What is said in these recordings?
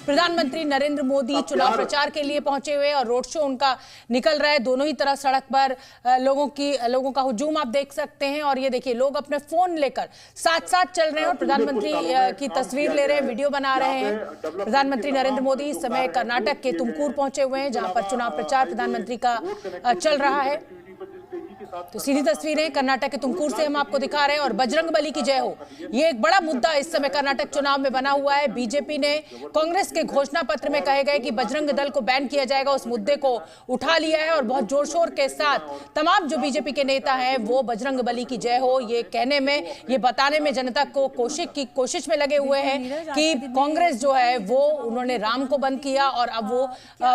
प्रधानमंत्री नरेंद्र मोदी चुनाव प्रचार के लिए पहुंचे हुए और रोड शो उनका निकल रहा है। दोनों ही तरफ सड़क पर लोगों का हुजूम आप देख सकते हैं। और ये देखिए, लोग अपने फोन लेकर साथ साथ चल रहे हैं और प्रधानमंत्री की तस्वीर ले रहे हैं, वीडियो बना रहे हैं। प्रधानमंत्री नरेंद्र मोदी इस समय कर्नाटक के तुमकुर पहुंचे हुए हैं, जहां पर चुनाव प्रचार प्रधानमंत्री का चल रहा है। तो सीधी तस्वीरें कर्नाटक के तुमकुर से हम आपको दिखा रहे हैं। और बजरंग बली की जय हो, ये एक बड़ा मुद्दा इस समय कर्नाटक चुनाव में बना हुआ है। बीजेपी ने कांग्रेस के घोषणा पत्र में कहे गए कि बजरंग दल को बैन किया जाएगा, उस मुद्दे को उठा लिया है और बहुत जोर शोर के साथ तमाम जो बीजेपी के नेता हैं वो बजरंग बली की जय हो ये कहने में, ये बताने में जनता को कोशिश में लगे हुए हैं कि कांग्रेस जो है वो उन्होंने राम को बंद किया और अब वो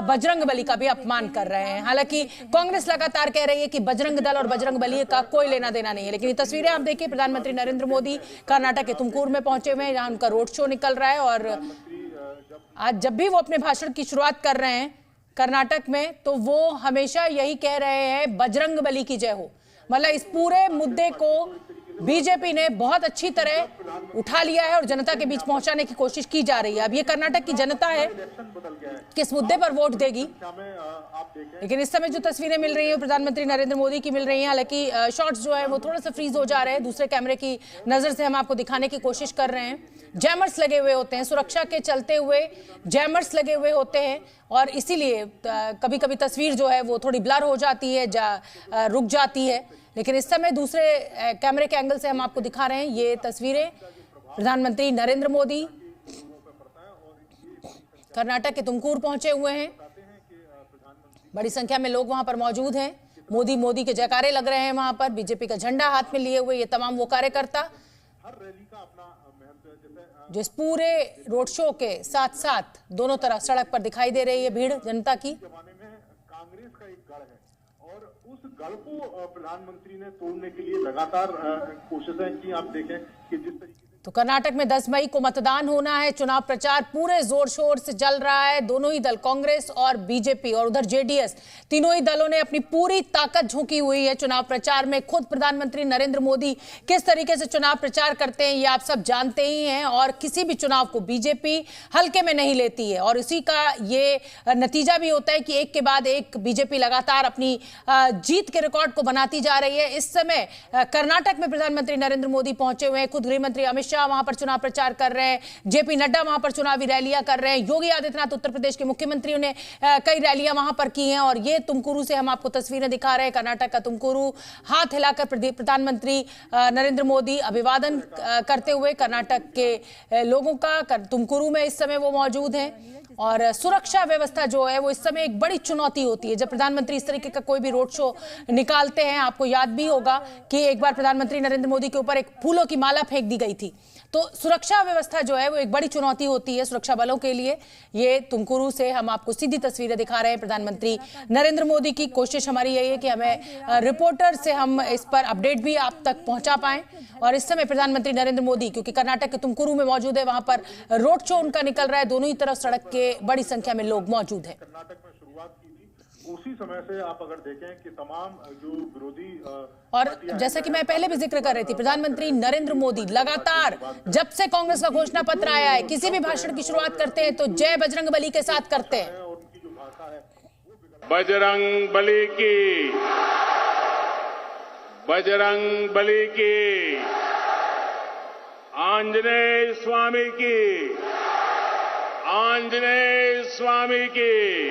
बजरंग बली का भी अपमान कर रहे हैं। हालांकि कांग्रेस लगातार कह रही है कि बजरंग दल और बजरंग बली का कोई लेना देना नहीं है। लेकिन ये तस्वीरें आप देखिए, प्रधानमंत्री नरेंद्र मोदी कर्नाटक के तुमकुर में पहुंचे हुए हैं, जहां उनका रोड शो निकल रहा है। और आज जब भी वो अपने भाषण की शुरुआत कर रहे हैं कर्नाटक में, तो वो हमेशा यही कह रहे हैं बजरंग बली की जय हो। मतलब इस पूरे मुद्दे को बीजेपी ने बहुत अच्छी तरह उठा लिया है और जनता के बीच पहुंचाने की कोशिश की जा रही है। अब ये कर्नाटक की जनता है, किस मुद्दे पर वोट देगी। लेकिन इस समय जो तस्वीरें मिल रही हैं प्रधानमंत्री नरेंद्र मोदी की मिल रही हैं। हालांकि शॉट्स जो है वो थोड़ा सा फ्रीज हो जा रहे हैं, दूसरे कैमरे की नजर से हम आपको दिखाने की कोशिश कर रहे हैं। जैमर्स लगे हुए होते हैं, सुरक्षा के चलते हुए जैमर्स लगे हुए होते हैं और इसीलिए कभी कभी तस्वीर जो है वो थोड़ी ब्लर हो जाती है, रुक जाती है। लेकिन इस समय दूसरे कैमरे के एंगल से हम आपको दिखा रहे हैं ये तस्वीरें। प्रधानमंत्री नरेंद्र मोदी कर्नाटक के तुमकुर पहुंचे हुए हैं, बड़ी संख्या में लोग वहां पर मौजूद हैं। मोदी मोदी के जयकारे लग रहे हैं वहां पर, बीजेपी का झंडा हाथ में लिए हुए ये तमाम वो कार्यकर्ता जो इस पूरे रोड शो के साथ साथ दोनों तरफ सड़क पर दिखाई दे रही है भीड़ जनता की। कांग्रेस का एक गढ़ है और उस गढ़ को प्रधानमंत्री ने तोड़ने के लिए लगातार कोशिशें की। आप देखें कि जिस तरीके तो कर्नाटक में 10 मई को मतदान होना है, चुनाव प्रचार पूरे जोर शोर से चल रहा है। दोनों ही दल कांग्रेस और बीजेपी और उधर जेडीएस, तीनों ही दलों ने अपनी पूरी ताकत झोंकी हुई है चुनाव प्रचार में। खुद प्रधानमंत्री नरेंद्र मोदी किस तरीके से चुनाव प्रचार करते हैं ये आप सब जानते ही हैं और किसी भी चुनाव को बीजेपी हल्के में नहीं लेती है और इसी का ये नतीजा भी होता है कि एक के बाद एक बीजेपी लगातार अपनी जीत के रिकॉर्ड को बनाती जा रही है। इस समय कर्नाटक में प्रधानमंत्री नरेंद्र मोदी पहुंचे हुए हैं, खुद गृह मंत्री अमित वहां पर चुनाव प्रचार कर रहे हैं, जेपी नड्डा वहां पर चुनावी रैलियां कर रहे हैं, योगी आदित्यनाथ उत्तर प्रदेश के मुख्यमंत्री ने कई रैलियां वहां पर की हैं। और ये तुमकुरु से हम आपको तस्वीरें दिखा रहे हैं, कर्नाटक का तुमकुरु। हाथ हिलाकर प्रधानमंत्री नरेंद्र मोदी अभिवादन करते हुए कर्नाटक के लोगों का तुमकुरु में इस समय वो मौजूद हैं। और सुरक्षा व्यवस्था जो है वो इस समय एक बड़ी चुनौती होती है जब प्रधानमंत्री इस तरीके का कोई भी रोड शो निकालते हैं। आपको याद भी होगा कि एक बार प्रधानमंत्री नरेंद्र मोदी के ऊपर एक फूलों की माला फेंक दी गई थी। तो सुरक्षा व्यवस्था जो है वो एक बड़ी चुनौती होती है सुरक्षा बलों के लिए। ये तुमकुरु से हम आपको सीधी तस्वीरें दिखा रहे हैं प्रधानमंत्री नरेंद्र मोदी की। कोशिश हमारी यही है कि हमें रिपोर्टर से हम इस पर अपडेट भी आप तक पहुंचा पाएं। और इस समय प्रधानमंत्री नरेंद्र मोदी क्योंकि कर्नाटक के तुमकुरु में मौजूद है, वहां पर रोड शो उनका निकल रहा है, दोनों ही तरफ सड़क के बड़ी संख्या में लोग मौजूद हैं। कर्नाटक में शुरुआत की थी, उसी समय से आप अगर देखें कि तमाम जो विरोधी और जैसा कि मैं पहले भी जिक्र कर रही थी, प्रधानमंत्री नरेंद्र मोदी लगातार जब से कांग्रेस का घोषणा पत्र आया है किसी भी भाषण की शुरुआत करते हैं तो जय बजरंग बली के साथ करते हैं। उनकी जो भाषा है बजरंग बली की, बजरंग बली की, आंजनेय स्वामी की, आंजनेय स्वामी की,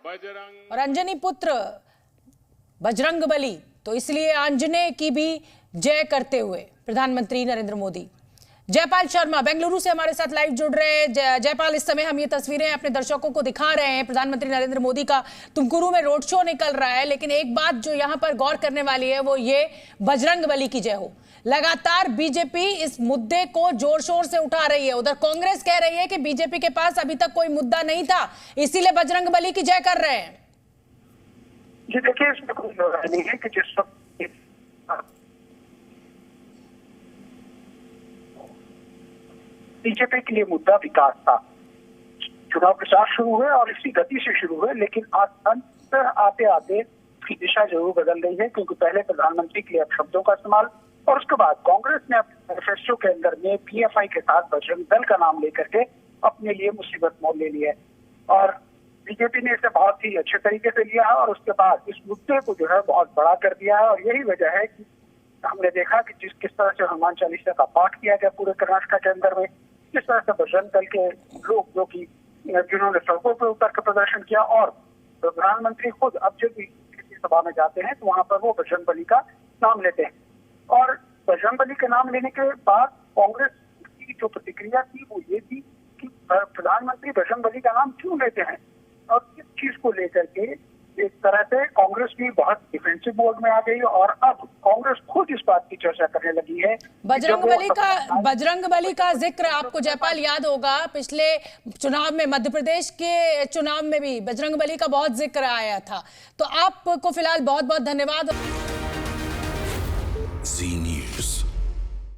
बजरंग। और अंजनी पुत्र बजरंग बली, तो इसलिए आंजनेय की भी जय करते हुए प्रधानमंत्री नरेंद्र मोदी। जयपाल शर्मा बेंगलुरु से हमारे साथ लाइव जुड़ रहे हैं। जयपाल, इस समय हम ये तस्वीरें अपने दर्शकों को दिखा रहे हैं, प्रधानमंत्री नरेंद्र मोदी का तुमकुरु में रोड शो निकल रहा है। लेकिन एक बात जो यहां पर गौर करने वाली है वो ये बजरंग बली की जय हो। लगातार बीजेपी इस मुद्दे को जोर शोर से उठा रही है। उधर कांग्रेस कह रही है कि बीजेपी के पास अभी तक कोई मुद्दा नहीं था, इसीलिए बजरंग बली की जय कर रहे हैं। जी देखिए, इसमें कोई नहीं है कि जिस वक्त बीजेपी के लिए मुद्दा विकास था, चुनाव प्रचार शुरू हुए और इसी गति से शुरू हुए, लेकिन आज अंत आते आते उसकी दिशा जरूर बदल रही है। क्योंकि पहले प्रधानमंत्री के लिए अपशब्दों का इस्तेमाल और उसके बाद कांग्रेस ने अपने मैनिफेस्टो के अंदर में पीएफआई के साथ बजरंग दल का नाम लेकर के अपने लिए मुसीबत मोल ले लिया है। और बीजेपी ने इसे बहुत ही अच्छे तरीके से लिया है और उसके बाद इस मुद्दे को जो है बहुत बड़ा कर दिया है। और यही वजह है कि हमने देखा कि किस तरह से हनुमान चालीसा का पाठ किया गया पूरे कर्नाटक के अंदर में, किस तरह से बजरंग दल के लोग जिन्होंने सड़कों पर उतर कर प्रदर्शन किया, और प्रधानमंत्री खुद अब जब भी किसी सभा में जाते हैं तो वहां पर वो बजरंग बली का नाम लेते हैं। और बजरंग बली का नाम लेने के बाद कांग्रेस की जो प्रतिक्रिया थी वो ये थी कि प्रधानमंत्री बजरंग बली का नाम क्यों लेते हैं, और इस चीज को लेकर के एक तरह से कांग्रेस भी बहुत डिफेंसिव मोड में आ गई और अब कांग्रेस खुद इस बात की चर्चा करने लगी है। बजरंग बली का जिक्र आपको जयपाल याद होगा, पिछले चुनाव में मध्य प्रदेश के चुनाव में भी बजरंग बली का बहुत जिक्र आया था। तो आपको फिलहाल बहुत बहुत धन्यवाद।